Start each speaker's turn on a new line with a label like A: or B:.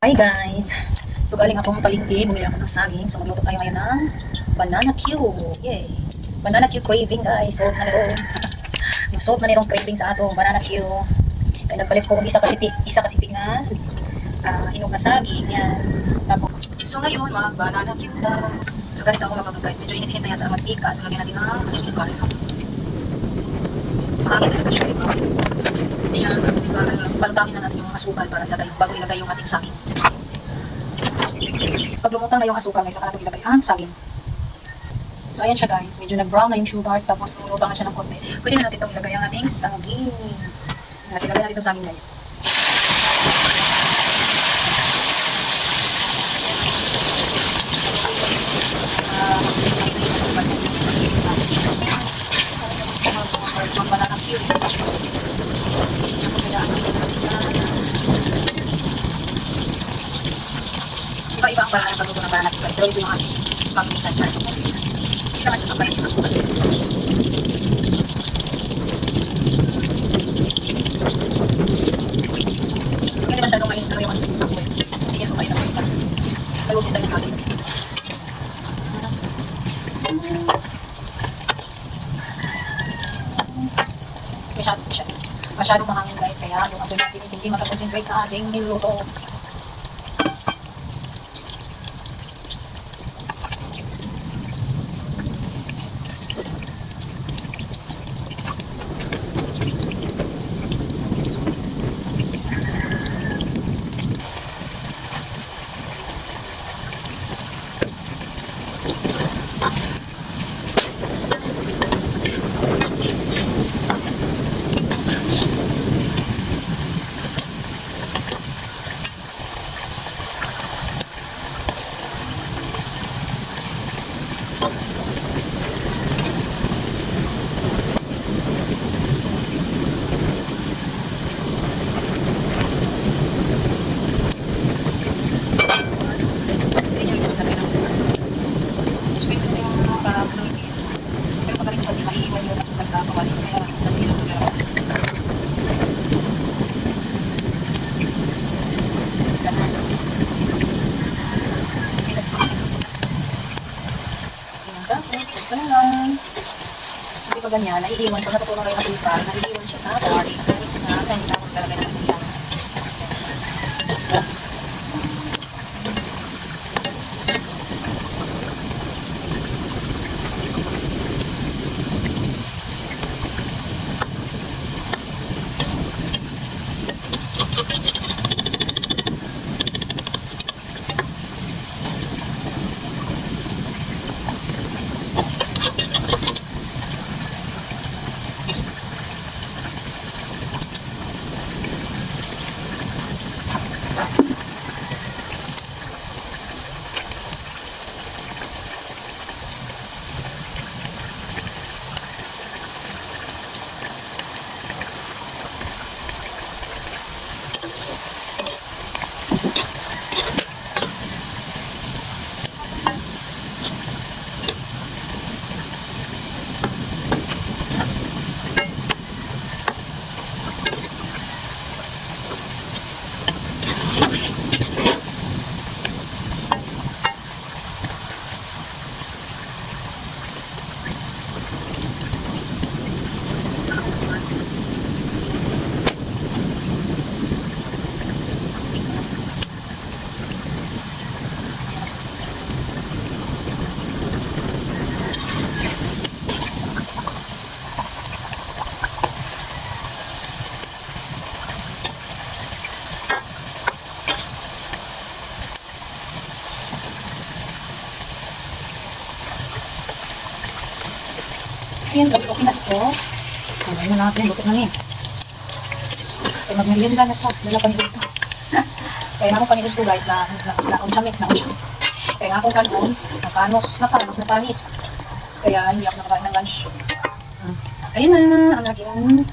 A: Hi guys! So galing akong palengke, bumili ako ng saging. So magluto tayo ngayon ng banana Q. Yay! Banana Q craving guys. Solve na nito. Solve na nitong craving sa atong banana Q. Kaya nagpalit ko isa kasipig na hinog na saging. Yan. Tapos, so ngayon mag banana Q daw. So ganito ako magagawa guys. Medyo init-init na yata ang mantika. So lagyan natin ng asukal. Makakit na ito siya. Ayan, tapos balutangin na natin yung asukal para bago ilagay yung ating saging. Pag lumutang na yung asukal, may saka natin ilagay ang saging. So ayan siya guys, medyo nag-brown na yung sugar, tapos lumutang na siya ng konti. Pwede na natin itong ilagay ang ating saging. Kasi ilagay natin itong saging guys. Banana cube. Iba-iba ang paraan ng pagluto ng banana guys, pero ito yung ating pag-minsan sa ito. Hindi naman yung pagpalit yung asukal. Hindi masyadong mainit na yung ating pagpalit. Hindi yan kumain ng pagpalit. Salutin tayo sa atin. Masyadong mahangin guys, kaya yung apoy natin is hindi makakonsentrate sa ating niluluto. Hindi pa ganyan, naiiwan ko, natutunan ko yung asukal, naiiwan siya sa garlic, mix na, kaya hindi ako talaga ng asukal. Ayan guys, okay na ito. Ayan na natin, butot na niya. Kaya mag-merienda na siya, dala panigod ito. Kaya nga akong panigod ito guys, na-unchamik. Kaya nga akong kanon, na panis. Kaya hindi ako nakakain ng lunch. Ayan na, ang aking